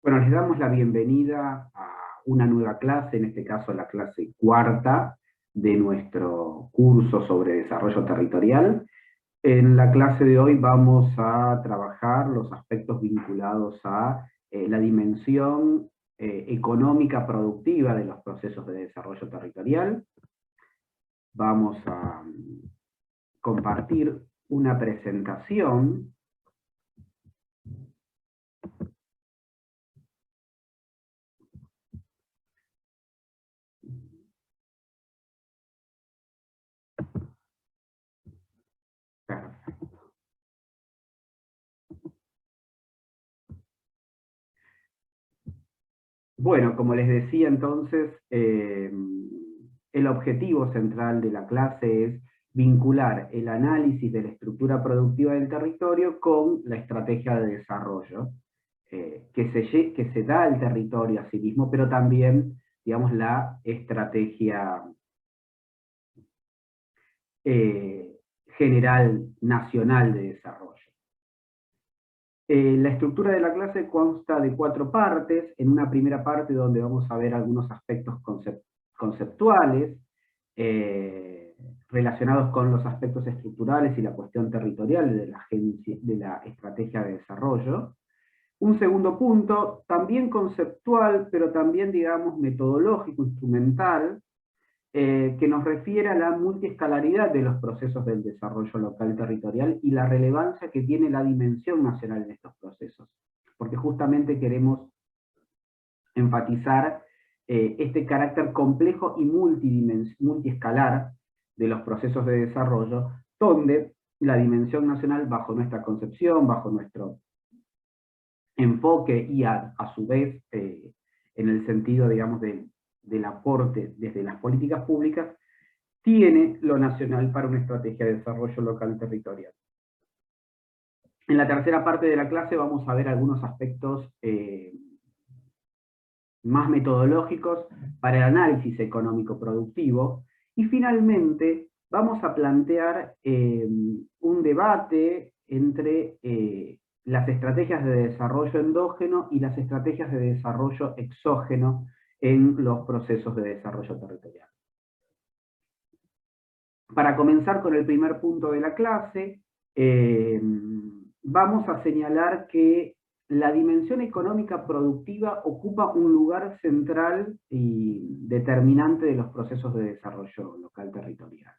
Bueno, les damos la bienvenida a una nueva clase, en este caso la clase cuarta de nuestro curso sobre desarrollo territorial. En la clase de hoy vamos a trabajar los aspectos vinculados a la dimensión económica productiva de los procesos de desarrollo territorial. Vamos a compartir una presentación. Bueno, como les decía entonces, el objetivo central de la clase es vincular el análisis de la estructura productiva del territorio con la estrategia de desarrollo, que se da al territorio a sí mismo, pero también, digamos, la estrategia general nacional de desarrollo. La estructura de la clase consta de 4 partes. En una primera parte donde vamos a ver algunos aspectos conceptuales relacionados con los aspectos estructurales y la cuestión territorial de la estrategia de desarrollo. Un segundo punto, también conceptual, pero también, digamos, metodológico, instrumental, que nos refiere a la multiescalaridad de los procesos del desarrollo local territorial y la relevancia que tiene la dimensión nacional en estos procesos. Porque justamente queremos enfatizar este carácter complejo y multiescalar de los procesos de desarrollo, donde la dimensión nacional, bajo nuestra concepción, bajo nuestro enfoque y a su vez en el sentido, digamos, del aporte desde las políticas públicas, tiene lo nacional para una estrategia de desarrollo local territorial. En la tercera parte de la clase vamos a ver algunos aspectos más metodológicos para el análisis económico productivo, y finalmente vamos a plantear un debate entre las estrategias de desarrollo endógeno y las estrategias de desarrollo exógeno en los procesos de desarrollo territorial. Para comenzar con el primer punto de la clase, vamos a señalar que la dimensión económica productiva ocupa un lugar central y determinante de los procesos de desarrollo local territorial.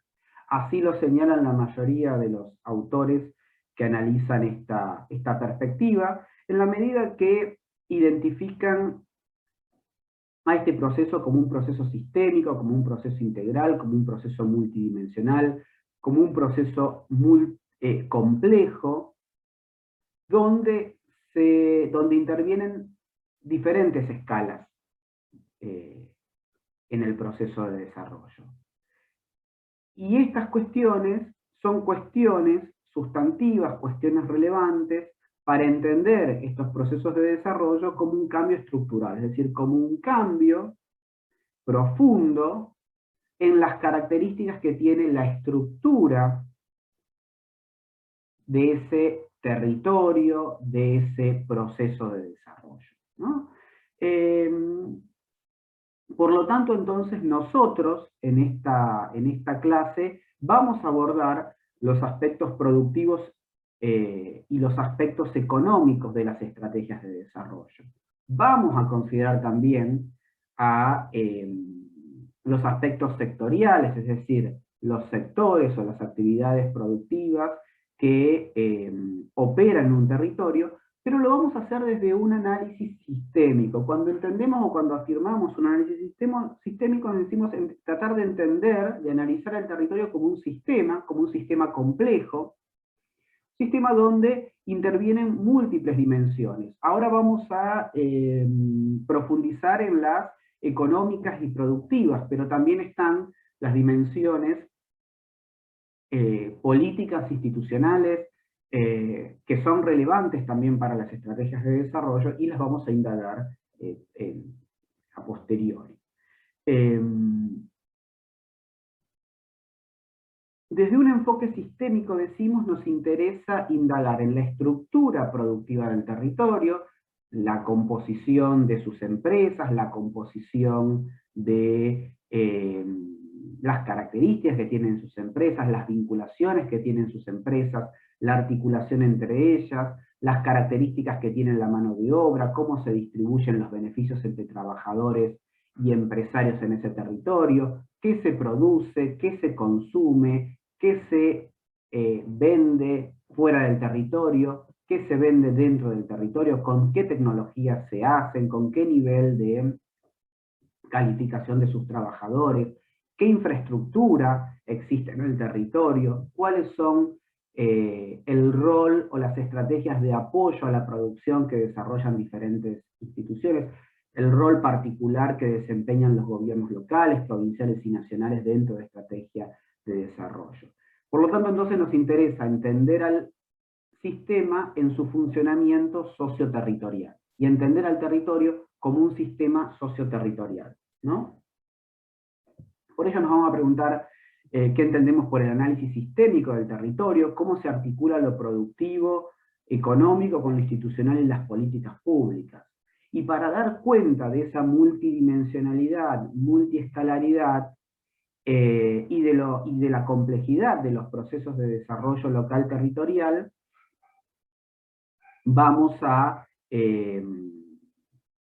Así lo señalan la mayoría de los autores que analizan esta perspectiva, en la medida que identifican a este proceso como un proceso sistémico, como un proceso integral, como un proceso multidimensional, como un proceso muy complejo, donde intervienen diferentes escalas en el proceso de desarrollo. Y estas cuestiones son cuestiones sustantivas, cuestiones relevantes, para entender estos procesos de desarrollo como un cambio estructural, es decir, como un cambio profundo en las características que tiene la estructura de ese territorio, de ese proceso de desarrollo, ¿no? Por lo tanto, entonces, nosotros en esta clase vamos a abordar los aspectos productivos y los aspectos económicos de las estrategias de desarrollo. Vamos a considerar también a los aspectos sectoriales, es decir, los sectores o las actividades productivas que operan en un territorio, pero lo vamos a hacer desde un análisis sistémico. Cuando entendemos o cuando afirmamos un análisis sistémico, nos decimos tratar de entender, de analizar el territorio como un sistema complejo, sistema donde intervienen múltiples dimensiones. Ahora vamos a profundizar en las económicas y productivas, pero también están las dimensiones políticas institucionales, que son relevantes también para las estrategias de desarrollo, y las vamos a indagar a posteriori. Desde un enfoque sistémico, decimos, nos interesa indagar en la estructura productiva del territorio, la composición de sus empresas, la composición de las características que tienen sus empresas, las vinculaciones que tienen sus empresas, la articulación entre ellas, las características que tiene la mano de obra, cómo se distribuyen los beneficios entre trabajadores y empresarios en ese territorio, qué se produce, qué se consume, qué se vende fuera del territorio, qué se vende dentro del territorio, con qué tecnologías se hacen, con qué nivel de calificación de sus trabajadores, qué infraestructura existe en el territorio, cuáles son el rol o las estrategias de apoyo a la producción que desarrollan diferentes instituciones, el rol particular que desempeñan los gobiernos locales, provinciales y nacionales dentro de estrategias de desarrollo. Por lo tanto, entonces nos interesa entender al sistema en su funcionamiento socioterritorial y entender al territorio como un sistema socioterritorial, ¿no? Por ello nos vamos a preguntar qué entendemos por el análisis sistémico del territorio, cómo se articula lo productivo, económico con lo institucional en las políticas públicas. Y para dar cuenta de esa multidimensionalidad, multiescalaridad, y de la complejidad de los procesos de desarrollo local territorial, vamos a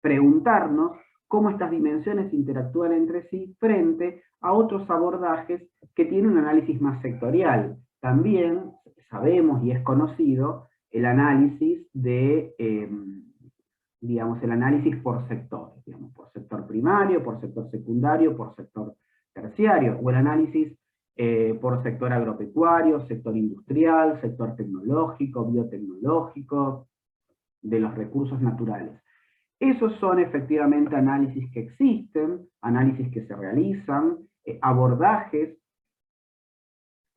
preguntarnos cómo estas dimensiones interactúan entre sí frente a otros abordajes que tienen un análisis más sectorial. También sabemos y es conocido el análisis de, digamos, el análisis por sectores, digamos, por sector primario, por sector secundario, por sector terciario, o el análisis por sector agropecuario, sector industrial, sector tecnológico, biotecnológico, de los recursos naturales. Esos son efectivamente análisis que existen, análisis que se realizan, abordajes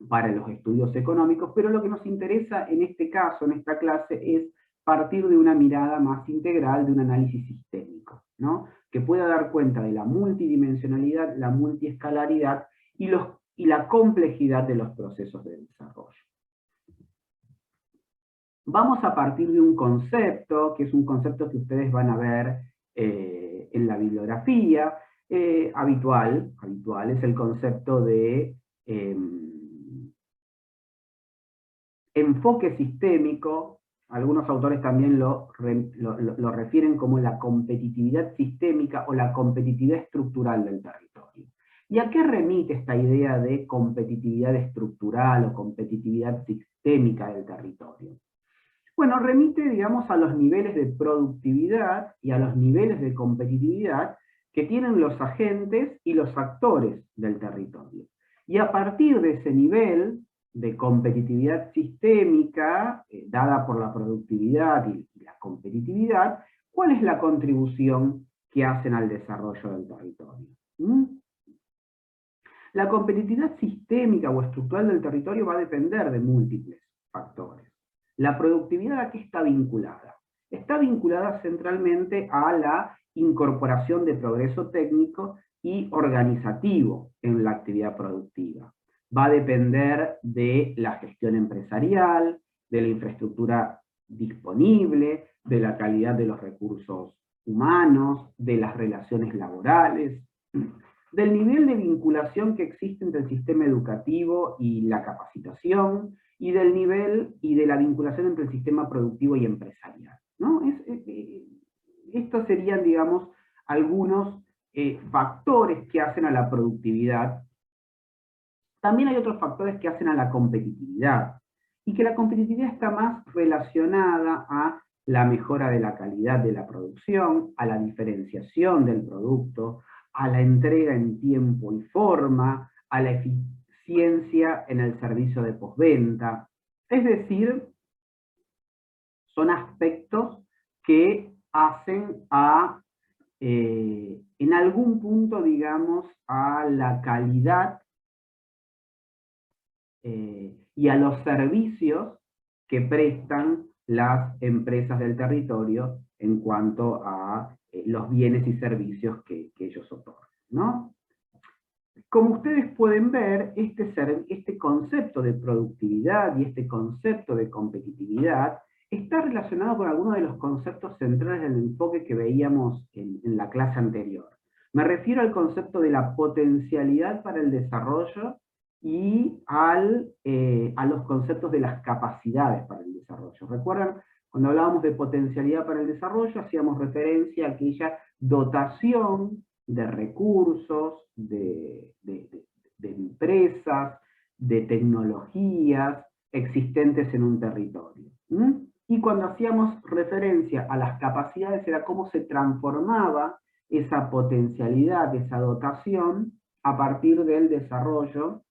para los estudios económicos, pero lo que nos interesa en este caso, en esta clase, es partir de una mirada más integral, de un análisis sistémico, ¿no? Que pueda dar cuenta de la multidimensionalidad, la multiescalaridad y la complejidad de los procesos de desarrollo. Vamos a partir de un concepto, que es un concepto que ustedes van a ver en la bibliografía, habitual, es el concepto de enfoque sistémico. Algunos autores también lo refieren como la competitividad sistémica o la competitividad estructural del territorio. ¿Y a qué remite esta idea de competitividad estructural o competitividad sistémica del territorio? Bueno, remite, digamos, a los niveles de productividad y a los niveles de competitividad que tienen los agentes y los actores del territorio. Y a partir de ese nivel de competitividad sistémica, dada por la productividad y la competitividad, ¿cuál es la contribución que hacen al desarrollo del territorio? La competitividad sistémica o estructural del territorio va a depender de múltiples factores. ¿La productividad a qué está vinculada? Está vinculada centralmente a la incorporación de progreso técnico y organizativo en la actividad productiva. Va a depender de la gestión empresarial, de la infraestructura disponible, de la calidad de los recursos humanos, de las relaciones laborales, del nivel de vinculación que existe entre el sistema educativo y la capacitación, y del nivel y de la vinculación entre el sistema productivo y empresarial, ¿no? Estos serían, digamos, algunos factores que hacen a la productividad. También hay otros factores que hacen a la competitividad, y que la competitividad está más relacionada a la mejora de la calidad de la producción, a la diferenciación del producto, a la entrega en tiempo y forma, a la eficiencia en el servicio de postventa. Es decir, son aspectos que hacen a, en algún punto, digamos, a la calidad y a los servicios que prestan las empresas del territorio en cuanto a los bienes y servicios que ellos otorgan, ¿no? Como ustedes pueden ver, este concepto de productividad y este concepto de competitividad está relacionado con algunos de los conceptos centrales del enfoque que veíamos en la clase anterior. Me refiero al concepto de la potencialidad para el desarrollo y a los conceptos de las capacidades para el desarrollo. ¿Recuerdan? Cuando hablábamos de potencialidad para el desarrollo, hacíamos referencia a aquella dotación de recursos, de empresas, de tecnologías existentes en un territorio. Y cuando hacíamos referencia a las capacidades, era cómo se transformaba esa potencialidad, esa dotación, a partir del desarrollo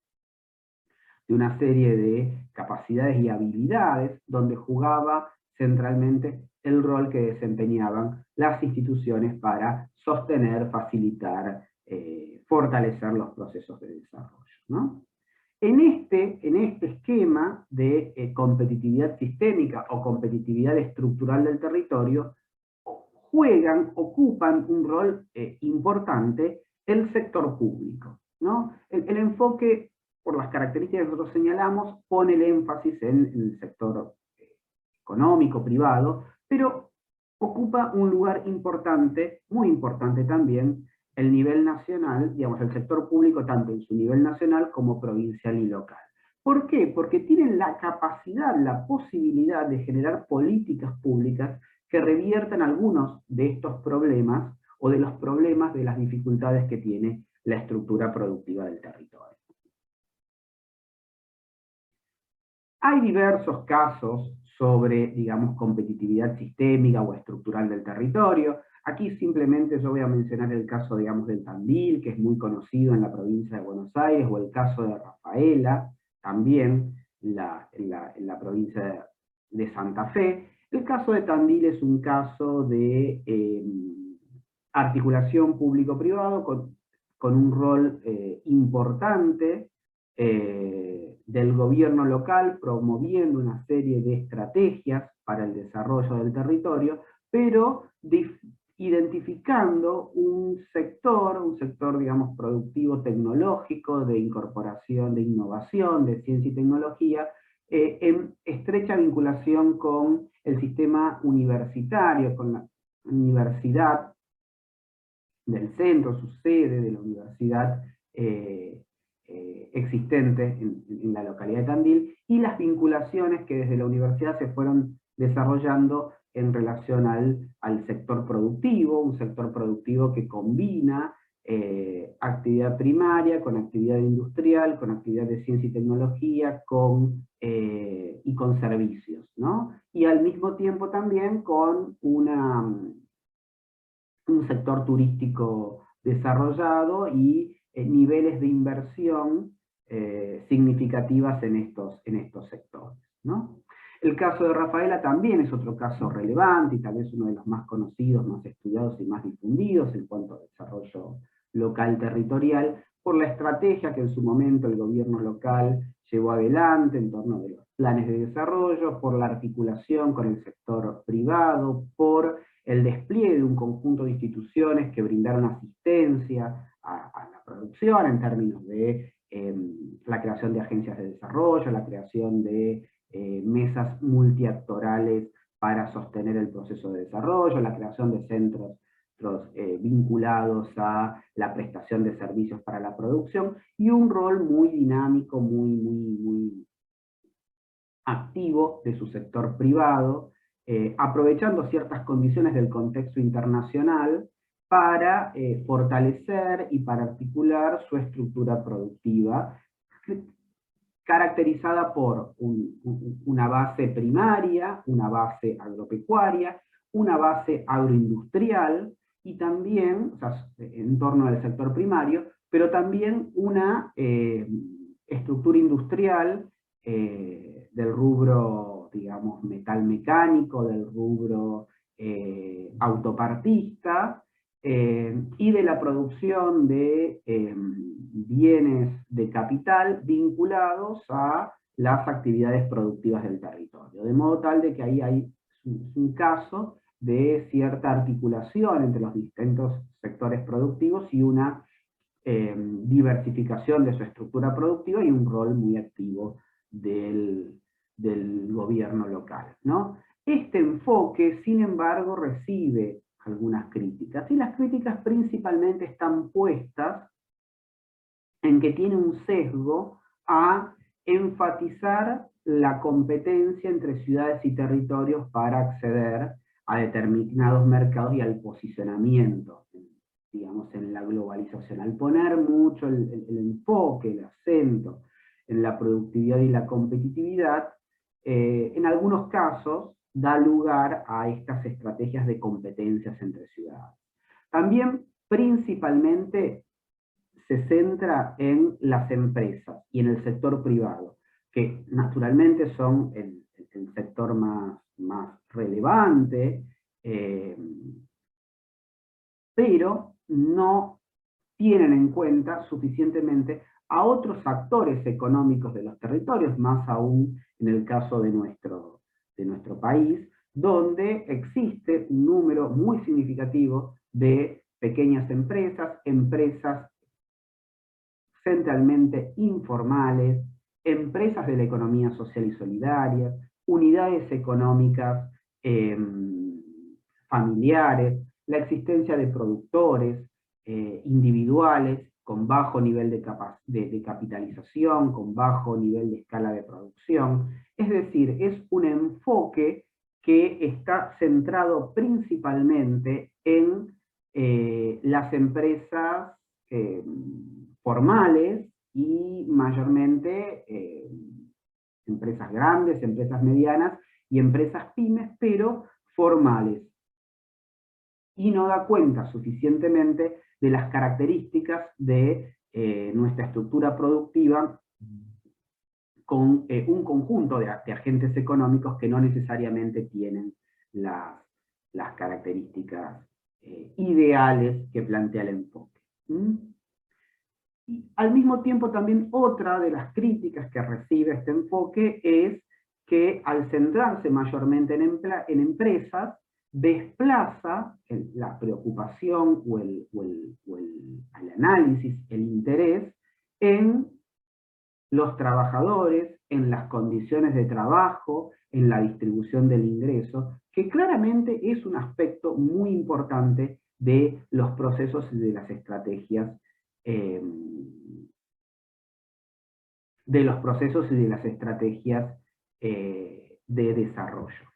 de una serie de capacidades y habilidades, donde jugaba centralmente el rol que desempeñaban las instituciones para sostener, facilitar, fortalecer los procesos de desarrollo, ¿no? En este esquema de competitividad sistémica o competitividad estructural del territorio, ocupan un rol importante el sector público, ¿no? El enfoque, por las características que nosotros señalamos, pone el énfasis en el sector económico, privado, pero ocupa un lugar importante, muy importante también, el nivel nacional, digamos, el sector público, tanto en su nivel nacional como provincial y local. ¿Por qué? Porque tienen la capacidad, la posibilidad de generar políticas públicas que reviertan algunos de estos problemas o de los problemas de las dificultades que tiene la estructura productiva del territorio. Hay diversos casos sobre, digamos, competitividad sistémica o estructural del territorio. Aquí simplemente yo voy a mencionar el caso, digamos, del Tandil, que es muy conocido en la provincia de Buenos Aires, o el caso de Rafaela, también en la provincia de Santa Fe. El caso de Tandil es un caso de articulación público-privado con un rol importante del gobierno local promoviendo una serie de estrategias para el desarrollo del territorio, pero identificando un sector, digamos, productivo tecnológico, de incorporación, de innovación, de ciencia y tecnología, en estrecha vinculación con el sistema universitario, con la universidad del centro, su sede de la universidad existente en la localidad de Tandil, y las vinculaciones que desde la universidad se fueron desarrollando en relación al sector productivo, un sector productivo que combina actividad primaria con actividad industrial, con actividad de ciencia y tecnología, y con servicios, ¿no? Y al mismo tiempo también con un sector turístico desarrollado y niveles de inversión significativas en estos sectores, ¿no? El caso de Rafaela también es otro caso relevante y tal vez uno de los más conocidos, más estudiados y más difundidos en cuanto a desarrollo local territorial, por la estrategia que en su momento el gobierno local llevó adelante en torno de los planes de desarrollo, por la articulación con el sector privado, por el despliegue de un conjunto de instituciones que brindaron asistencia a la producción en términos de la creación de agencias de desarrollo, la creación de mesas multiactorales para sostener el proceso de desarrollo, la creación de centros vinculados a la prestación de servicios para la producción, y un rol muy dinámico, muy activo de su sector privado, aprovechando ciertas condiciones del contexto internacional para fortalecer y para articular su estructura productiva, caracterizada por una base primaria, una base agropecuaria, una base agroindustrial, y también, o sea, en torno al sector primario, pero también una estructura industrial del rubro, digamos, metalmecánico, del rubro autopartista, y de la producción de bienes de capital vinculados a las actividades productivas del territorio. De modo tal de que ahí hay un caso de cierta articulación entre los distintos sectores productivos y una diversificación de su estructura productiva y un rol muy activo del gobierno local, ¿no? Este enfoque, sin embargo, recibe algunas críticas, y las críticas principalmente están puestas en que tiene un sesgo a enfatizar la competencia entre ciudades y territorios para acceder a determinados mercados y al posicionamiento, digamos, en la globalización. Al poner mucho el enfoque, el acento en la productividad y la competitividad, en algunos casos da lugar a estas estrategias de competencias entre ciudades. También, principalmente, se centra en las empresas y en el sector privado, que naturalmente son el sector más relevante, pero no tienen en cuenta suficientemente a otros actores económicos de los territorios, más aún en el caso de nuestro país, donde existe un número muy significativo de pequeñas empresas, empresas centralmente informales, empresas de la economía social y solidaria, unidades económicas familiares, la existencia de productores individuales con bajo nivel de capitalización, con bajo nivel de escala de producción. Es decir, es un enfoque que está centrado principalmente en las empresas formales y mayormente empresas grandes, empresas medianas y empresas pymes, pero formales. Y no da cuenta suficientemente de las características de nuestra estructura productiva con un conjunto de agentes económicos que no necesariamente tienen las características ideales que plantea el enfoque. Y al mismo tiempo también otra de las críticas que recibe este enfoque es que al centrarse mayormente en empresas, desplaza la preocupación o el análisis, el interés en los trabajadores, en las condiciones de trabajo, en la distribución del ingreso, que claramente es un aspecto muy importante de los procesos y de las estrategias de desarrollo.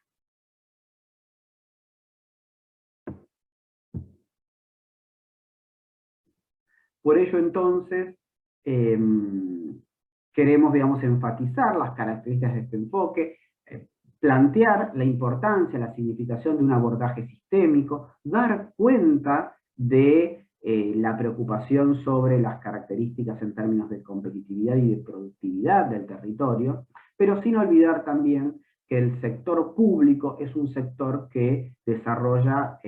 Por ello, entonces, queremos, digamos, enfatizar las características de este enfoque, plantear la importancia, la significación de un abordaje sistémico, dar cuenta de la preocupación sobre las características en términos de competitividad y de productividad del territorio, pero sin olvidar también que el sector público es un sector que desarrolla,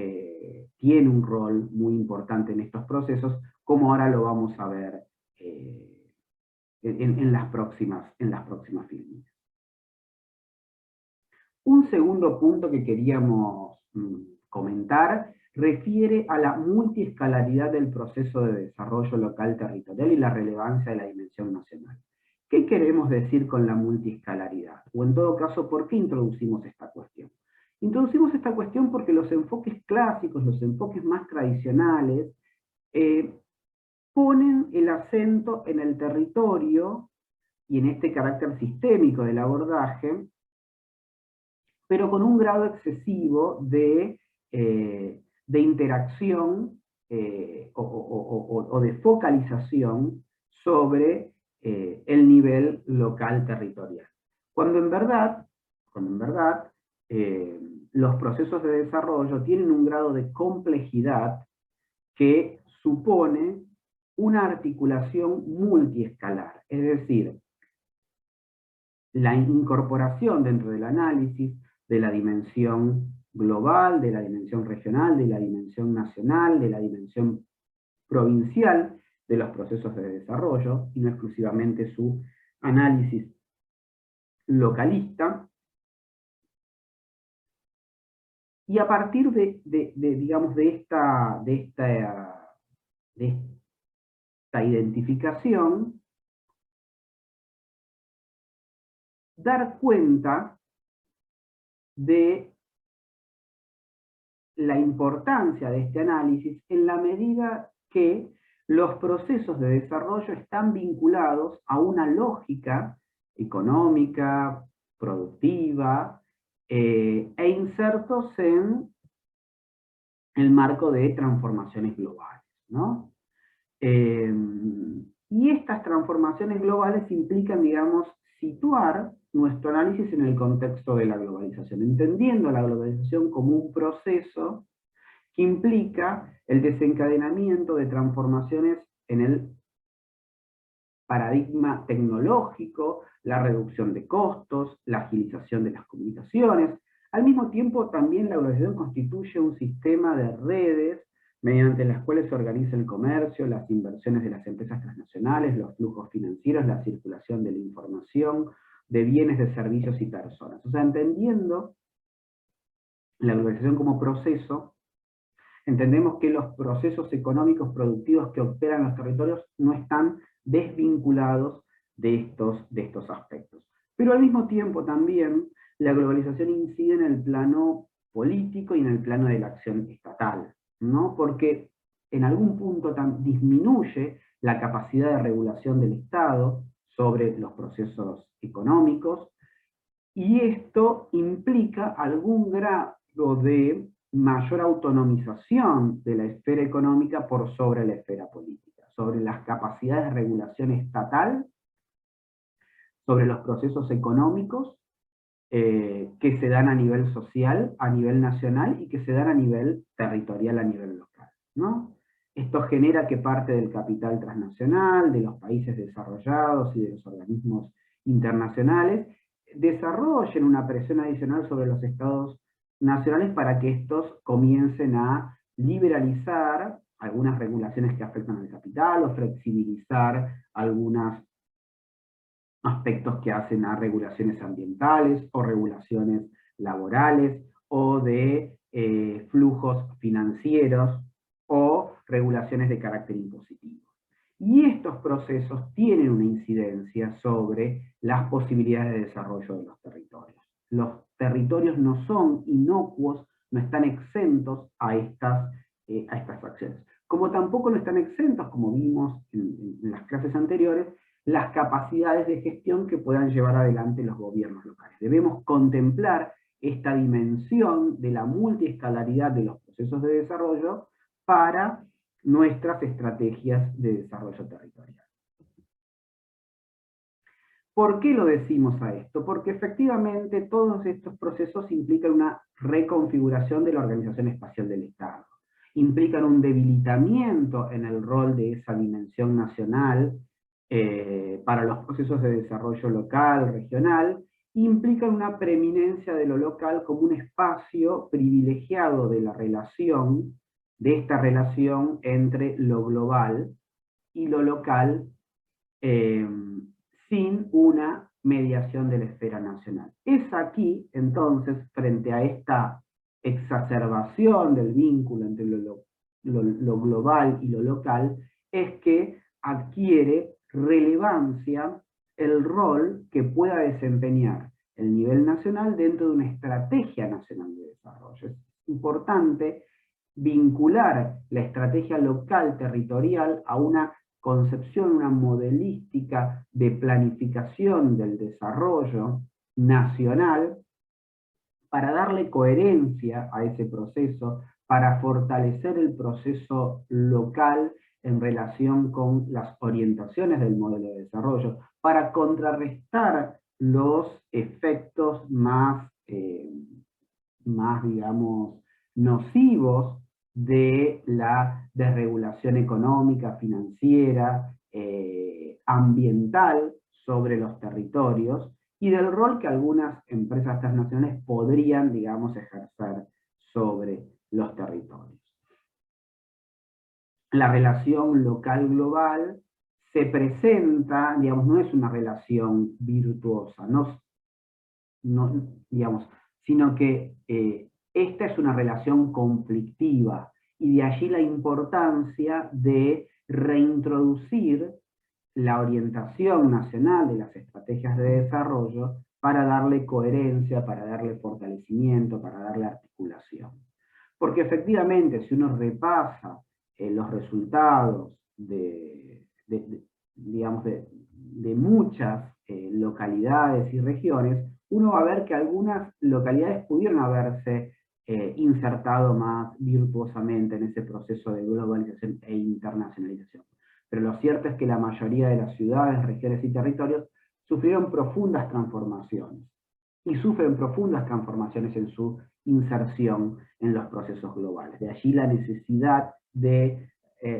tiene un rol muy importante en estos procesos, como ahora lo vamos a ver en las próximas líneas. Un segundo punto que queríamos comentar refiere a la multiescalaridad del proceso de desarrollo local territorial y la relevancia de la dimensión nacional. ¿Qué queremos decir con la multiescalaridad? O en todo caso, ¿por qué introducimos esta cuestión? Introducimos esta cuestión porque los enfoques clásicos, los enfoques más tradicionales, ponen el acento en el territorio y en este carácter sistémico del abordaje, pero con un grado excesivo de interacción o de focalización sobre el nivel local territorial. Cuando en verdad los procesos de desarrollo tienen un grado de complejidad que supone una articulación multiescalar, es decir, la incorporación dentro del análisis de la dimensión global, de la dimensión regional, de la dimensión nacional, de la dimensión provincial de los procesos de desarrollo, y no exclusivamente su análisis localista. Y a partir digamos, de esta identificación, dar cuenta de la importancia de este análisis en la medida que los procesos de desarrollo están vinculados a una lógica económica, productiva, e insertos en el marco de transformaciones globales, ¿no? Y estas transformaciones globales implican, digamos, situar nuestro análisis en el contexto de la globalización, entendiendo la globalización como un proceso que implica el desencadenamiento de transformaciones en el paradigma tecnológico, la reducción de costos, la agilización de las comunicaciones. Al mismo tiempo, también la globalización constituye un sistema de redes mediante las cuales se organiza el comercio, las inversiones de las empresas transnacionales, los flujos financieros, la circulación de la información, de bienes, de servicios y personas. O sea, entendiendo la globalización como proceso, entendemos que los procesos económicos productivos que operan en los territorios no están desvinculados de estos aspectos. Pero al mismo tiempo también la globalización incide en el plano político y en el plano de la acción estatal, ¿no? Porque en algún punto disminuye la capacidad de regulación del Estado sobre los procesos económicos, y esto implica algún grado de mayor autonomización de la esfera económica por sobre la esfera política, sobre las capacidades de regulación estatal, sobre los procesos económicos que se dan a nivel social, a nivel nacional, y que se dan a nivel territorial, a nivel local, ¿no? Esto genera que parte del capital transnacional, de los países desarrollados y de los organismos internacionales, desarrollen una presión adicional sobre los estados nacionales para que estos comiencen a liberalizar algunas regulaciones que afectan al capital, o flexibilizar algunas aspectos que hacen a regulaciones ambientales o regulaciones laborales o de flujos financieros o regulaciones de carácter impositivo. Y estos procesos tienen una incidencia sobre las posibilidades de desarrollo de los territorios. Los territorios no son inocuos, no están exentos a estas acciones. Como tampoco no están exentos, como vimos en las clases anteriores, las capacidades de gestión que puedan llevar adelante los gobiernos locales. Debemos contemplar esta dimensión de la multiescalaridad de los procesos de desarrollo para nuestras estrategias de desarrollo territorial. ¿Por qué lo decimos a esto? Porque efectivamente todos estos procesos implican una reconfiguración de la organización espacial del Estado, implican un debilitamiento en el rol de esa dimensión nacional para los procesos de desarrollo local, regional, implican una preeminencia de lo local como un espacio privilegiado de la relación, de esta relación entre lo global y lo local, sin una mediación de la esfera nacional. Es aquí, entonces, frente a esta exacerbación del vínculo entre lo global y lo local, es que adquiere relevancia el rol que pueda desempeñar el nivel nacional dentro de una estrategia nacional de desarrollo. Es importante vincular la estrategia local territorial a una concepción, una modelística de planificación del desarrollo nacional para darle coherencia a ese proceso, para fortalecer el proceso local en relación con las orientaciones del modelo de desarrollo, para contrarrestar los efectos más digamos, nocivos de la desregulación económica, financiera, ambiental sobre los territorios, y del rol que algunas empresas transnacionales podrían, digamos, ejercer sobre los territorios. La relación local-global se presenta, digamos, no es una relación virtuosa, digamos, sino que esta es una relación conflictiva, y de allí la importancia de reintroducir la orientación nacional de las estrategias de desarrollo para darle coherencia, para darle fortalecimiento, para darle articulación. Porque efectivamente, si uno repasa los resultados digamos, de muchas localidades y regiones, uno va a ver que algunas localidades pudieron haberse insertado más virtuosamente en ese proceso de globalización e internacionalización. Pero lo cierto es que la mayoría de las ciudades, regiones y territorios sufrieron profundas transformaciones, y sufren profundas transformaciones en su inserción en los procesos globales. De allí la necesidad de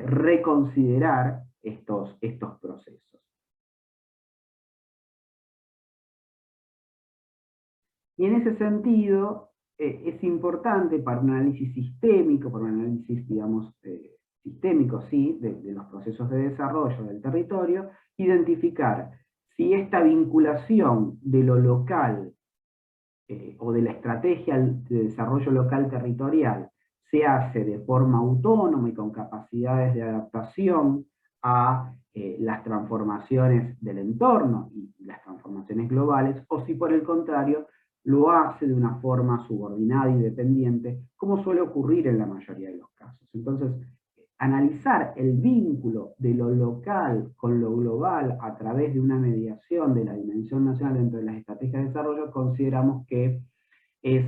reconsiderar estos procesos. Y en ese sentido, es importante para un análisis sistémico, para un análisis, digamos, sistémico, sí, de los procesos de desarrollo del territorio, identificar si esta vinculación de lo local o de la estrategia de desarrollo local territorial se hace de forma autónoma y con capacidades de adaptación a las transformaciones del entorno y las transformaciones globales, o si por el contrario lo hace de una forma subordinada y dependiente, como suele ocurrir en la mayoría de los casos. Entonces, analizar el vínculo de lo local con lo global a través de una mediación de la dimensión nacional dentro de las estrategias de desarrollo, consideramos que es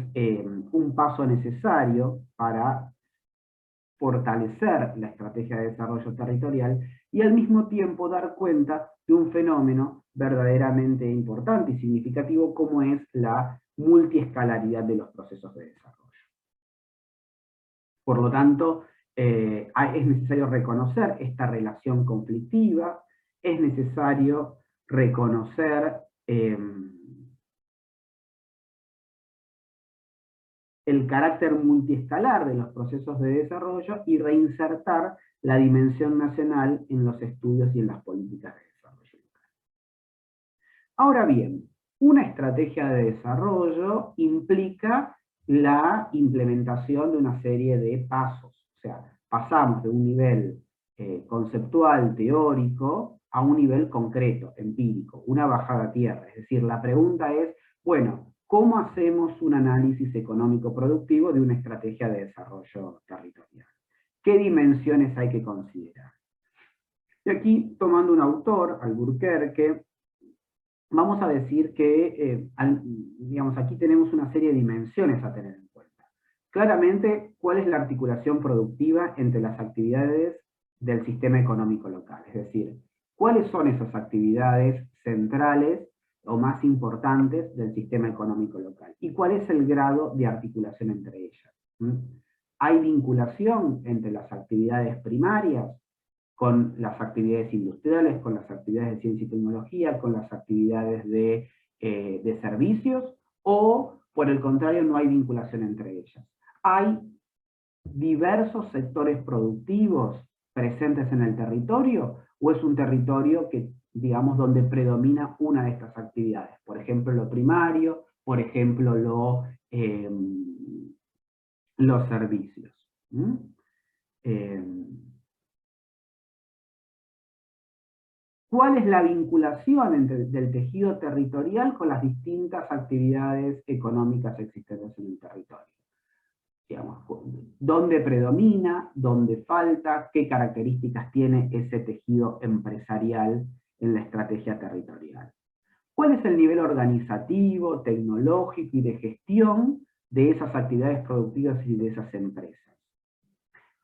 un paso necesario para fortalecer la estrategia de desarrollo territorial y al mismo tiempo dar cuenta de un fenómeno verdaderamente importante y significativo como es la multiescalaridad de los procesos de desarrollo. Por lo tanto, es necesario reconocer esta relación conflictiva, es necesario reconocer el carácter multiescalar de los procesos de desarrollo y reinsertar la dimensión nacional en los estudios y en las políticas de desarrollo local. Ahora bien, una estrategia de desarrollo implica la implementación de una serie de pasos. O sea, pasamos de un nivel conceptual, teórico, a un nivel concreto, empírico, una bajada a tierra. Es decir, la pregunta es, bueno, ¿cómo hacemos un análisis económico productivo de una estrategia de desarrollo territorial? ¿Qué dimensiones hay que considerar? Y aquí, tomando un autor, Alburquerque, vamos a decir que, digamos, aquí tenemos una serie de dimensiones a tener en cuenta. Claramente, ¿cuál es la articulación productiva entre las actividades del sistema económico local? Es decir, ¿cuáles son esas actividades centrales o más importantes del sistema económico local? ¿Y cuál es el grado de articulación entre ellas? ¿Hay vinculación entre las actividades primarias con las actividades industriales, con las actividades de ciencia y tecnología, con las actividades de servicios, o por el contrario no hay vinculación entre ellas? ¿Hay diversos sectores productivos presentes en el territorio, o es un territorio que, digamos, donde predomina una de estas actividades? Por ejemplo, lo primario, por ejemplo, los servicios. ¿Cuál es la vinculación del tejido territorial con las distintas actividades económicas existentes en el territorio? Digamos, ¿dónde predomina? ¿Dónde falta? ¿Qué características tiene ese tejido empresarial en la estrategia territorial? ¿Cuál es el nivel organizativo, tecnológico y de gestión de esas actividades productivas y de esas empresas?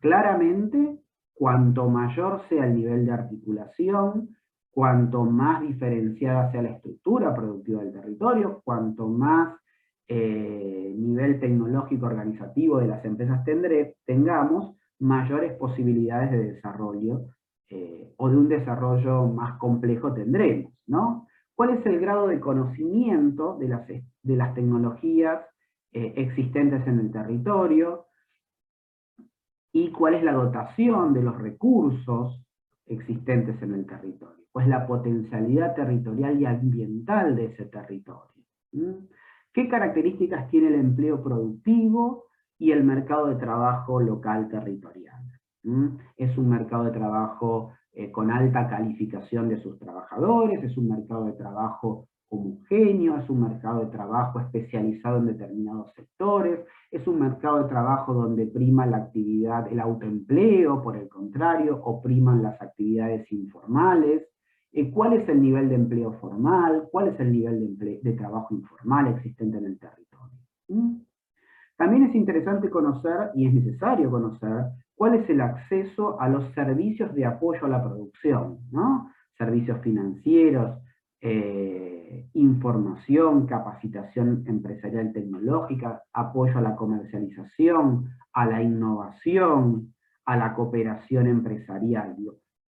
Claramente, cuanto mayor sea el nivel de articulación, cuanto más diferenciada sea la estructura productiva del territorio, cuanto más nivel tecnológico organizativo de las empresas tengamos, mayores posibilidades de desarrollo o de un desarrollo más complejo tendremos, ¿no? ¿Cuál es el grado de conocimiento de las tecnologías existentes en el territorio? ¿Y cuál es la dotación de los recursos existentes en el territorio? Pues la potencialidad territorial y ambiental de ese territorio. ¿Qué características tiene el empleo productivo y el mercado de trabajo local territorial? ¿Es un mercado de trabajo con alta calificación de sus trabajadores? ¿Es un mercado de trabajo homogéneo, es un mercado de trabajo especializado en determinados sectores, es un mercado de trabajo donde prima la actividad, el autoempleo, por el contrario, o priman las actividades informales. ¿Cuál es el nivel de empleo formal? ¿Cuál es el nivel de trabajo informal existente en el territorio? También es interesante conocer, y es necesario conocer, cuál es el acceso a los servicios de apoyo a la producción, ¿no? Servicios financieros, información, capacitación empresarial tecnológica, apoyo a la comercialización, a la innovación, a la cooperación empresarial.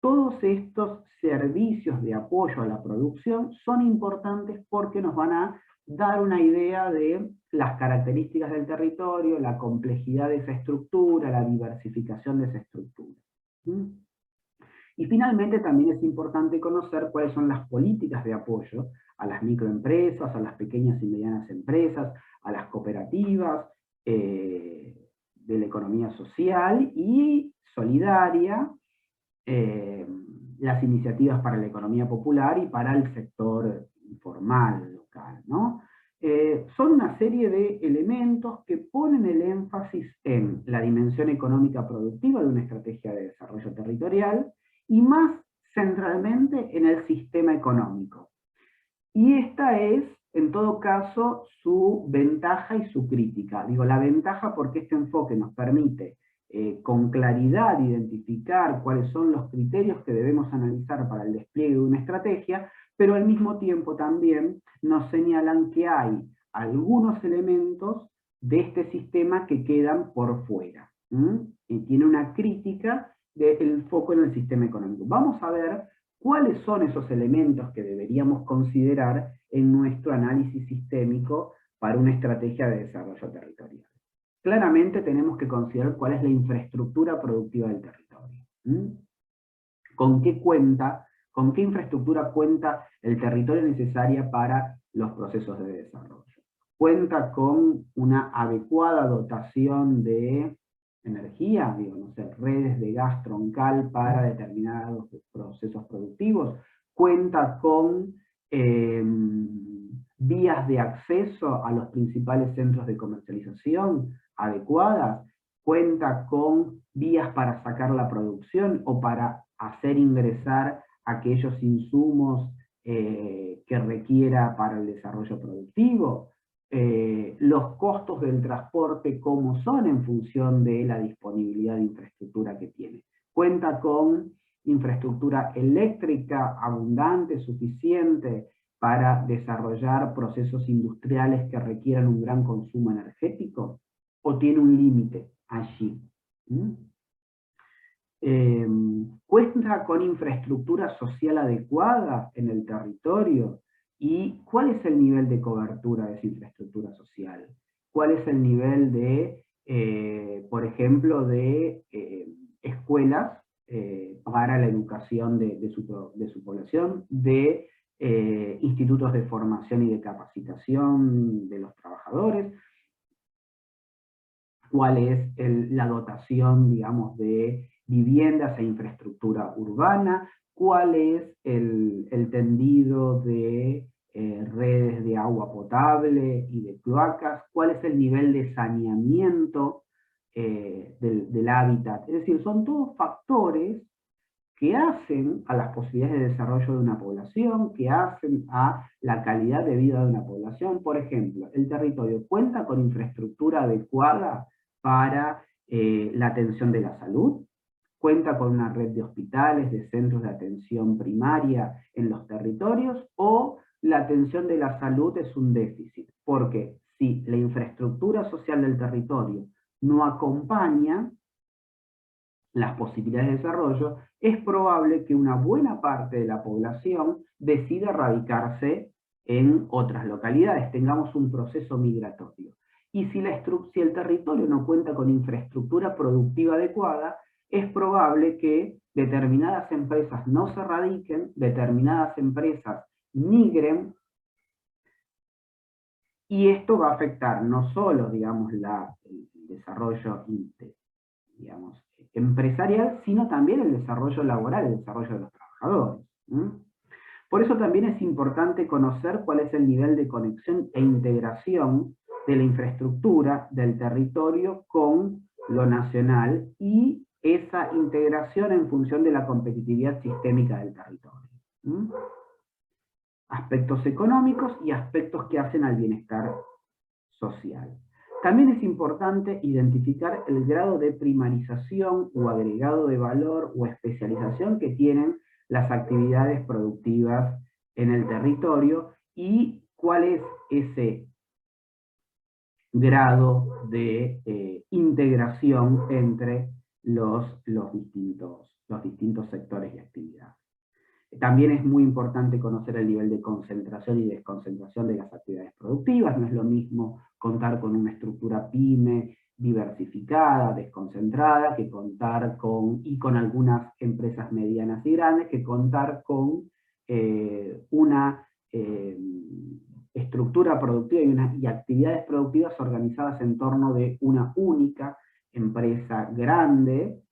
Todos estos servicios de apoyo a la producción son importantes porque nos van a dar una idea de las características del territorio, la complejidad de esa estructura, la diversificación de esa estructura. Y finalmente también es importante conocer cuáles son las políticas de apoyo a las microempresas, a las pequeñas y medianas empresas, a las cooperativas, de la economía social y solidaria, las iniciativas para la economía popular y para el sector informal, local, ¿no? Son una serie de elementos que ponen el énfasis en la dimensión económica productiva de una estrategia de desarrollo territorial y más centralmente en el sistema económico. Y esta es, en todo caso, su ventaja y su crítica. Digo, la ventaja porque este enfoque nos permite con claridad identificar cuáles son los criterios que debemos analizar para el despliegue de una estrategia, pero al mismo tiempo también nos señalan que hay algunos elementos de este sistema que quedan por fuera. Y tiene una crítica del foco en el sistema económico. Vamos a ver cuáles son esos elementos que deberíamos considerar en nuestro análisis sistémico para una estrategia de desarrollo territorial. Claramente tenemos que considerar cuál es la infraestructura productiva del territorio. ¿Con qué infraestructura cuenta el territorio necesaria para los procesos de desarrollo? ¿Cuenta con una adecuada dotación de energía? Digo, no sé, redes de gas troncal para determinados procesos productivos. ¿Cuenta con vías de acceso a los principales centros de comercialización adecuadas? ¿Cuenta con vías para sacar la producción o para hacer ingresar aquellos insumos que requiera para el desarrollo productivo? Los costos del transporte, ¿cómo son en función de la disponibilidad de infraestructura que tiene? ¿Cuenta con infraestructura eléctrica abundante, suficiente para desarrollar procesos industriales que requieran un gran consumo energético? ¿O tiene un límite allí? ¿Cuenta con infraestructura social adecuada en el territorio? ¿Y cuál es el nivel de cobertura de esa infraestructura social? ¿Cuál es el nivel de, por ejemplo, de escuelas para la educación de su población, de institutos de formación y de capacitación de los trabajadores? ¿Cuál es la dotación, digamos, de viviendas e infraestructura urbana? ¿Cuál es el tendido de redes de agua potable y de cloacas? ¿Cuál es el nivel de saneamiento del hábitat? Es decir, son todos factores que hacen a las posibilidades de desarrollo de una población, que hacen a la calidad de vida de una población. Por ejemplo, el territorio cuenta con infraestructura adecuada para la atención de la salud, cuenta con una red de hospitales, de centros de atención primaria en los territorios, o la atención de la salud es un déficit, porque si la infraestructura social del territorio no acompaña las posibilidades de desarrollo, es probable que una buena parte de la población decida radicarse en otras localidades, tengamos un proceso migratorio. Y si el territorio no cuenta con infraestructura productiva adecuada, es probable que determinadas empresas no se radiquen, determinadas empresas migren, y esto va a afectar no solo, digamos, el desarrollo, digamos, empresarial, sino también el desarrollo laboral, el desarrollo de los trabajadores. Por eso también es importante conocer cuál es el nivel de conexión e integración de la infraestructura del territorio con lo nacional y esa integración en función de la competitividad sistémica del territorio. ¿Mm? Aspectos económicos y aspectos que hacen al bienestar social. También es importante identificar el grado de primarización o agregado de valor o especialización que tienen las actividades productivas en el territorio y cuál es ese grado de integración entre los distintos sectores y actividades. También es muy importante conocer el nivel de concentración y desconcentración de las actividades productivas. No es lo mismo contar con una estructura pyme diversificada, desconcentrada, que contar con algunas empresas medianas y grandes, que contar con una estructura productiva y actividades productivas organizadas en torno de una única empresa grande,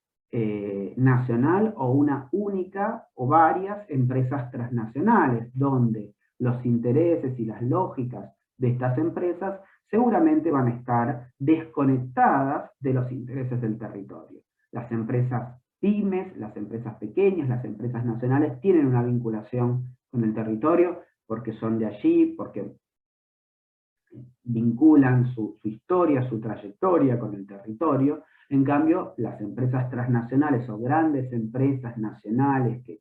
nacional, o una única o varias empresas transnacionales, donde los intereses y las lógicas de estas empresas seguramente van a estar desconectadas de los intereses del territorio. Las empresas pymes, las empresas pequeñas, las empresas nacionales tienen una vinculación con el territorio porque son de allí, porque vinculan su historia, su trayectoria con el territorio. En cambio, las empresas transnacionales o grandes empresas nacionales que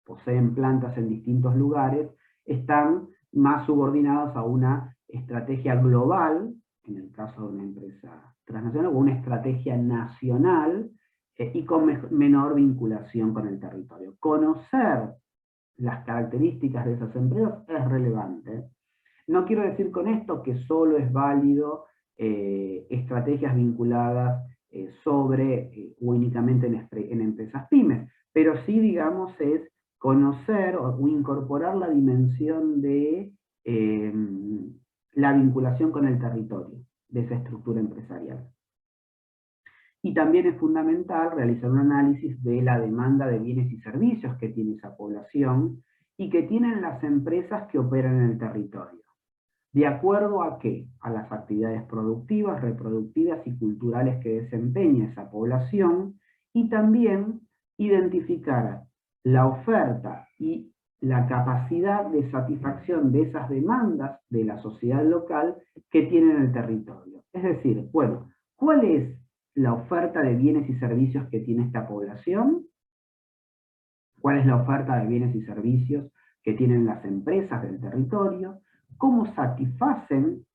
poseen plantas en distintos lugares están más subordinadas a una estrategia global, en el caso de una empresa transnacional, o una estrategia nacional, y con menor vinculación con el territorio. Conocer las características de esas empresas es relevante. No quiero decir con esto que solo es válido estrategias vinculadas únicamente en empresas pymes, pero sí, digamos, es conocer o incorporar la dimensión de la vinculación con el territorio de esa estructura empresarial. Y también es fundamental realizar un análisis de la demanda de bienes y servicios que tiene esa población y que tienen las empresas que operan en el territorio. ¿De acuerdo a qué? A las actividades productivas, reproductivas y culturales que desempeña esa población, y también identificar la oferta y la capacidad de satisfacción de esas demandas de la sociedad local que tiene en el territorio. Es decir, bueno, ¿cuál es la oferta de bienes y servicios que tiene esta población? ¿Cuál es la oferta de bienes y servicios que tienen las empresas del territorio? ¿Cómo satisfacen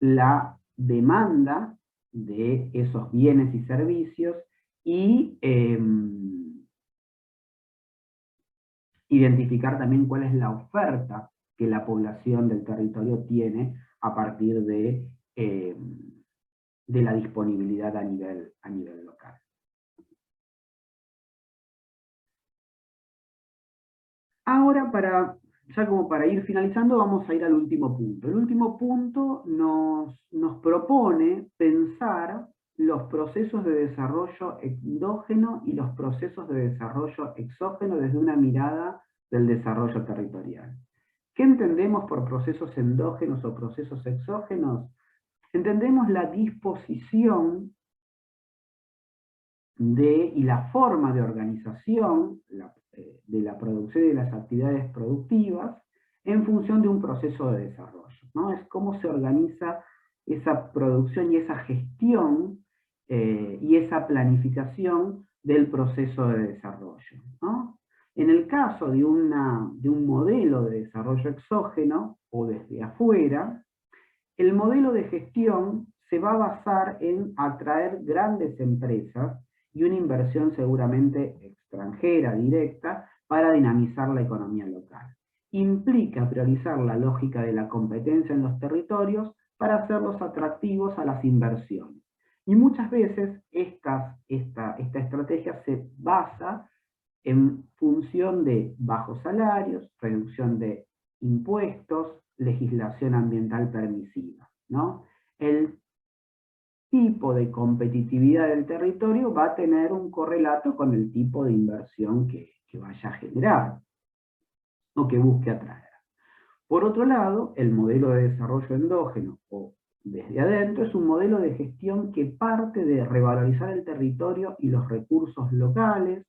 la demanda de esos bienes y servicios? Y identificar también cuál es la oferta que la población del territorio tiene a partir de la disponibilidad a nivel local. Ahora, ya como para ir finalizando, vamos a ir al último punto. El último punto nos propone pensar los procesos de desarrollo endógeno y los procesos de desarrollo exógeno desde una mirada del desarrollo territorial. ¿Qué entendemos por procesos endógenos o procesos exógenos? Entendemos la disposición y la forma de organización de la producción y de las actividades productivas en función de un proceso de desarrollo, ¿no? Es cómo se organiza esa producción y esa gestión y esa planificación del proceso de desarrollo, ¿no? En el caso de un modelo de desarrollo exógeno o desde afuera, el modelo de gestión se va a basar en atraer grandes empresas y una inversión seguramente extranjera directa para dinamizar la economía local. Implica priorizar la lógica de la competencia en los territorios para hacerlos atractivos a las inversiones. Y muchas veces esta estrategia se basa en función de bajos salarios, reducción de impuestos, legislación ambiental permisiva, ¿no? El tipo de competitividad del territorio va a tener un correlato con el tipo de inversión que vaya a generar. o que busque atraer. Por otro lado, el modelo de desarrollo endógeno, o desde adentro, es un modelo de gestión que parte de revalorizar el territorio y los recursos locales,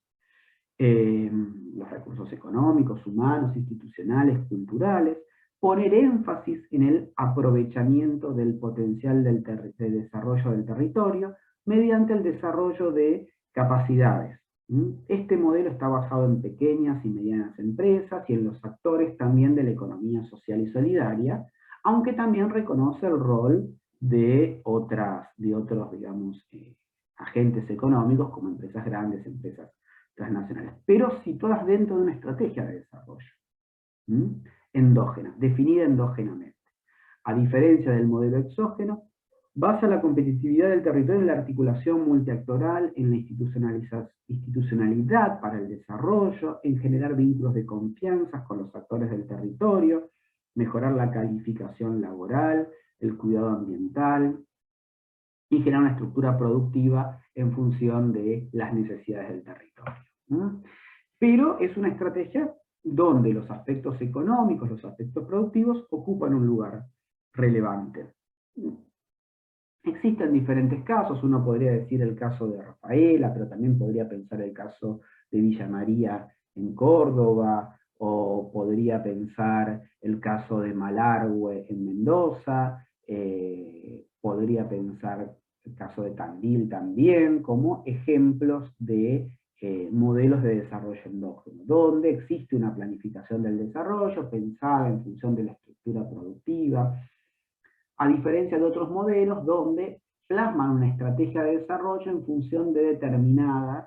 los recursos económicos, humanos, institucionales, culturales, poner énfasis en el aprovechamiento del potencial de desarrollo del territorio mediante el desarrollo de capacidades. Este modelo está basado en pequeñas y medianas empresas y en los actores también de la economía social y solidaria, aunque también reconoce el rol de otros, digamos, agentes económicos como empresas grandes, empresas transnacionales, pero situadas dentro de una estrategia de desarrollo endógena, definida endógenamente. A diferencia del modelo exógeno, basa la competitividad del territorio en la articulación multiactoral, en la institucionalidad para el desarrollo, en generar vínculos de confianza con los actores del territorio, mejorar la calificación laboral, el cuidado ambiental, y generar una estructura productiva en función de las necesidades del territorio. Pero es una estrategia donde los aspectos económicos, los aspectos productivos, ocupan un lugar relevante. Existen diferentes casos, uno podría decir el caso de Rafaela, pero también podría pensar el caso de Villa María en Córdoba, o podría pensar el caso de Malargüe en Mendoza, podría pensar el caso de Tandil también, como ejemplos de modelos de desarrollo endógeno, donde existe una planificación del desarrollo pensada en función de la estructura productiva, a diferencia de otros modelos donde plasman una estrategia de desarrollo en función de determinados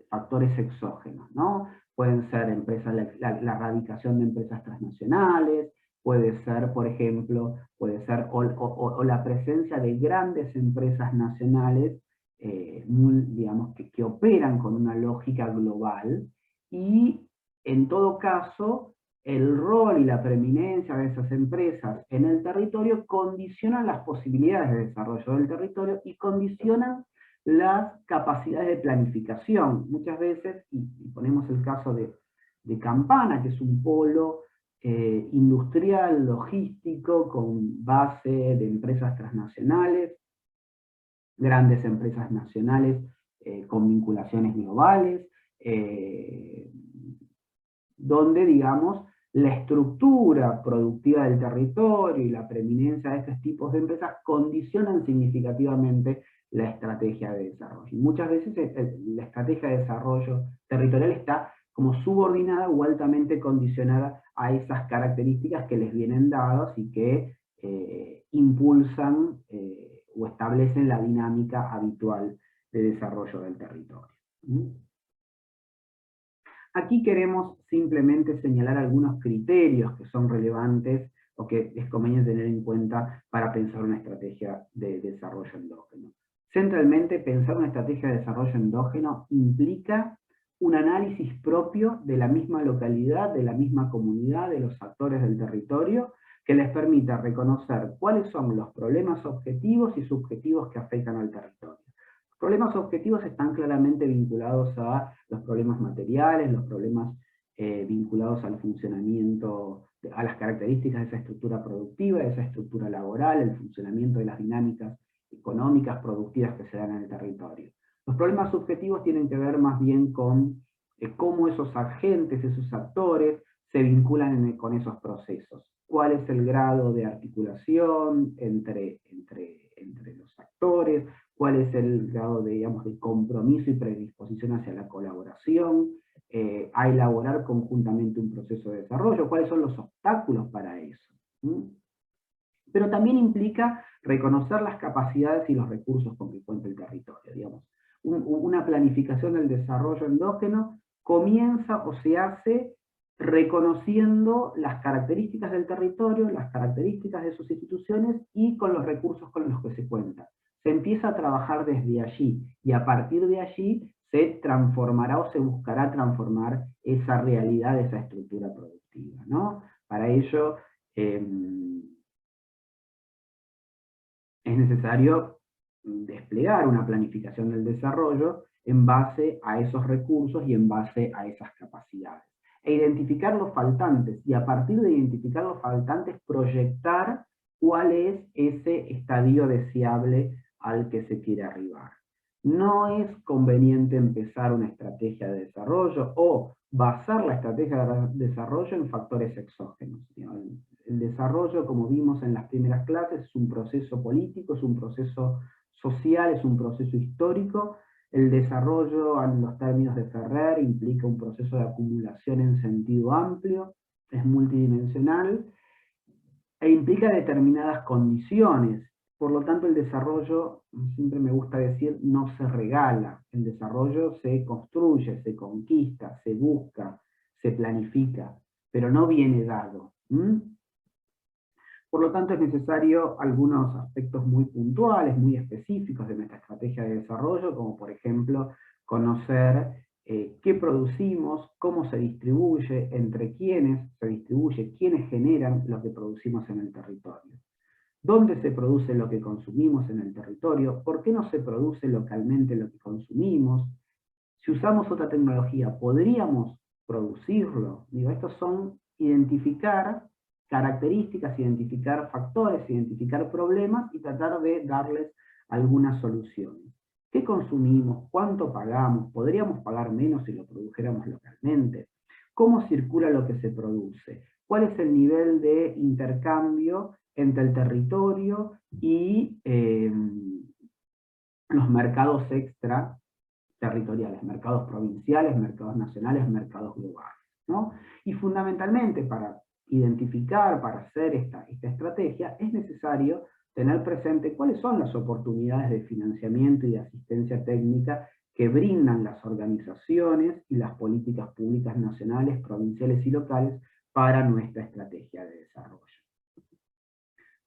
factores exógenos, ¿no? Pueden ser empresas, la radicación de empresas transnacionales, puede ser, por ejemplo, puede ser o la presencia de grandes empresas nacionales, digamos, que operan con una lógica global, y en todo caso, el rol y la preeminencia de esas empresas en el territorio condicionan las posibilidades de desarrollo del territorio y condicionan las capacidades de planificación. Muchas veces, y ponemos el caso de Campana, que es un polo industrial, logístico, con base de empresas transnacionales, grandes empresas nacionales con vinculaciones globales, donde, digamos, la estructura productiva del territorio y la preeminencia de estos tipos de empresas condicionan significativamente la estrategia de desarrollo. Y muchas veces la estrategia de desarrollo territorial está como subordinada o altamente condicionada a esas características que les vienen dadas y que impulsan o establecen la dinámica habitual de desarrollo del territorio. Aquí queremos simplemente señalar algunos criterios que son relevantes o que es conveniente tener en cuenta para pensar una estrategia de desarrollo endógeno. Centralmente, pensar una estrategia de desarrollo endógeno implica un análisis propio de la misma localidad, de la misma comunidad, de los actores del territorio, que les permita reconocer cuáles son los problemas objetivos y subjetivos que afectan al territorio. Los problemas objetivos están claramente vinculados a los problemas materiales, los problemas vinculados al funcionamiento, a las características de esa estructura productiva, de esa estructura laboral, el funcionamiento de las dinámicas económicas productivas que se dan en el territorio. Los problemas subjetivos tienen que ver más bien con cómo esos agentes, esos actores, se vinculan con esos procesos. ¿Cuál es el grado de articulación entre los actores? ¿Cuál es el grado de, digamos, de compromiso y predisposición hacia la colaboración? A elaborar conjuntamente un proceso de desarrollo. ¿Cuáles son los obstáculos para eso? Pero también implica reconocer las capacidades y los recursos con que cuenta el territorio. Digamos. Una planificación del desarrollo endógeno comienza o se hace reconociendo las características del territorio, las características de sus instituciones y con los recursos con los que se cuenta. Se empieza a trabajar desde allí y a partir de allí se transformará o se buscará transformar esa realidad, esa estructura productiva, ¿no? Para ello es necesario desplegar una planificación del desarrollo en base a esos recursos y en base a esas capacidades. e identificar los faltantes, y a partir de identificar los faltantes proyectar cuál es ese estadio deseable al que se quiere arribar. No es conveniente empezar una estrategia de desarrollo o basar la estrategia de desarrollo en factores exógenos. El desarrollo, como vimos en las primeras clases, es un proceso político, es un proceso social, es un proceso histórico. El desarrollo, en los términos de Ferrer, implica un proceso de acumulación en sentido amplio, es multidimensional, e implica determinadas condiciones. Por lo tanto, el desarrollo, siempre me gusta decir, no se regala. El desarrollo se construye, se conquista, se busca, se planifica, pero no viene dado. Por lo tanto, es necesario algunos aspectos muy puntuales, muy específicos de nuestra estrategia de desarrollo, como por ejemplo, conocer qué producimos, cómo se distribuye, entre quiénes se distribuye, quiénes generan lo que producimos en el territorio. ¿Dónde se produce lo que consumimos en el territorio? ¿Por qué no se produce localmente lo que consumimos? Si usamos otra tecnología, ¿podríamos producirlo? Digo, estos son identificar características, identificar factores, identificar problemas y tratar de darles algunas soluciones. ¿Qué consumimos? ¿Cuánto pagamos? ¿Podríamos pagar menos si lo produjéramos localmente? ¿Cómo circula lo que se produce? ¿Cuál es el nivel de intercambio entre el territorio y los mercados extraterritoriales, mercados provinciales, mercados nacionales, mercados globales, ¿no? Y fundamentalmente para identificar, para hacer esta estrategia, es necesario tener presente cuáles son las oportunidades de financiamiento y de asistencia técnica que brindan las organizaciones y las políticas públicas nacionales, provinciales y locales para nuestra estrategia de desarrollo.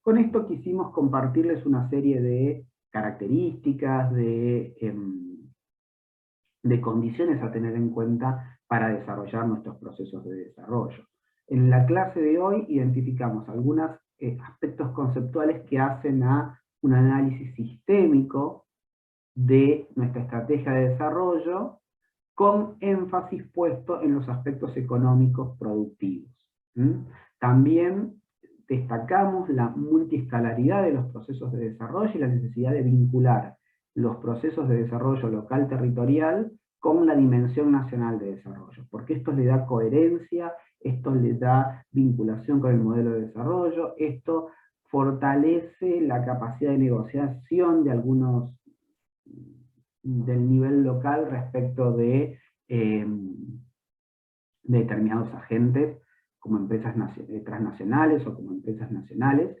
Con esto quisimos compartirles una serie de características, de condiciones a tener en cuenta para desarrollar nuestros procesos de desarrollo. En la clase de hoy identificamos algunos aspectos conceptuales que hacen a un análisis sistémico de nuestra estrategia de desarrollo, con énfasis puesto en los aspectos económicos productivos. También destacamos la multiescalaridad de los procesos de desarrollo y la necesidad de vincular los procesos de desarrollo local territorial con la dimensión nacional de desarrollo, porque esto le da coherencia, esto le da vinculación con el modelo de desarrollo, esto fortalece la capacidad de negociación de algunos del nivel local respecto de determinados agentes, como empresas transnacionales o como empresas nacionales,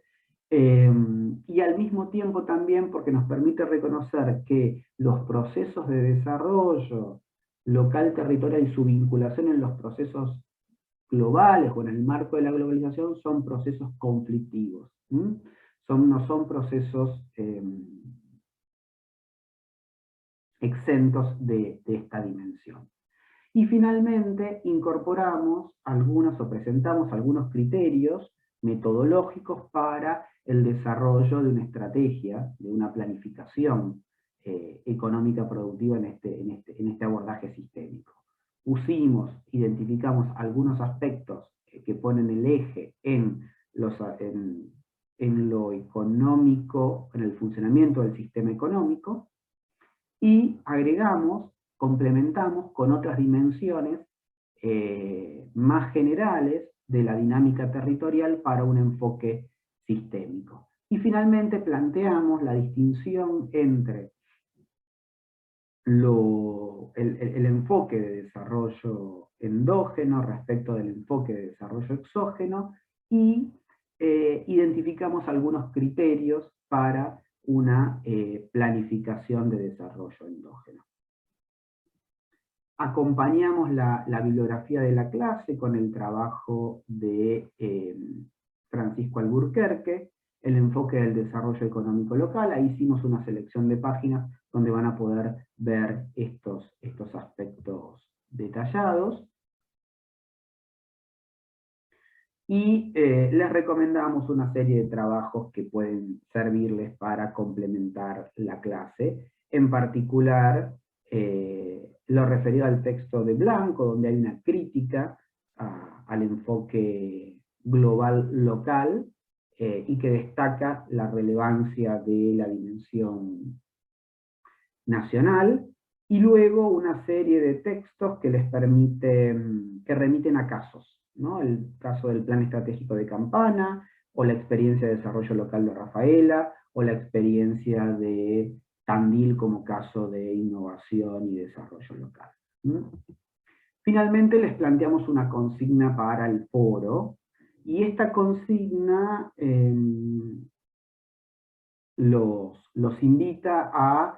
y al mismo tiempo también porque nos permite reconocer que los procesos de desarrollo local, territorial y su vinculación en los procesos globales o en el marco de la globalización son procesos conflictivos. No son procesos exentos de esta dimensión. Y finalmente incorporamos presentamos algunos criterios metodológicos para el desarrollo de una estrategia, de una planificación económica productiva en este abordaje sistémico. Identificamos algunos aspectos que ponen el eje en lo económico, en el funcionamiento del sistema económico, y complementamos con otras dimensiones más generales de la dinámica territorial para un enfoque sistémico. Y finalmente planteamos la distinción entre el enfoque de desarrollo endógeno respecto del enfoque de desarrollo exógeno y identificamos algunos criterios para una planificación de desarrollo endógeno. Acompañamos la bibliografía de la clase con el trabajo de Francisco Alburquerque, el enfoque del desarrollo económico local. Ahí hicimos una selección de páginas donde van a poder ver estos aspectos detallados. Y les recomendamos una serie de trabajos que pueden servirles para complementar la clase, en particular lo referido al texto de Blanco, donde hay una crítica al enfoque global local y que destaca la relevancia de la dimensión nacional, y luego una serie de textos que les permiten, que remiten a casos, ¿no? El caso del Plan Estratégico de Campana, o la experiencia de desarrollo local de Rafaela, o la experiencia de Tandil como caso de innovación y desarrollo local. Finalmente les planteamos una consigna para el foro, y esta consigna los invita a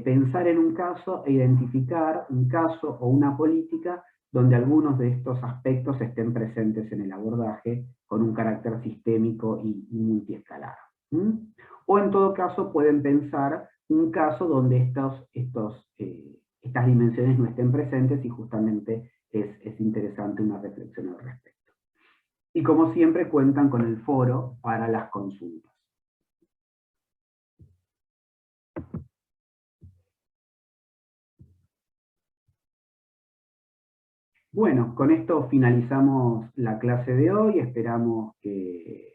pensar en un caso e identificar un caso o una política donde algunos de estos aspectos estén presentes en el abordaje con un carácter sistémico y multiescalar. O en todo caso pueden pensar un caso donde estas dimensiones no estén presentes, y justamente es interesante una reflexión al respecto. Y como siempre cuentan con el foro para las consultas. Bueno, con esto finalizamos la clase de hoy. Esperamos que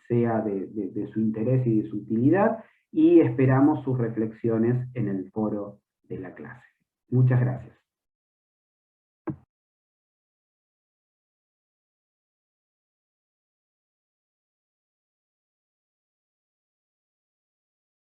sea de su interés y de su utilidad, y esperamos sus reflexiones en el foro de la clase. Muchas gracias.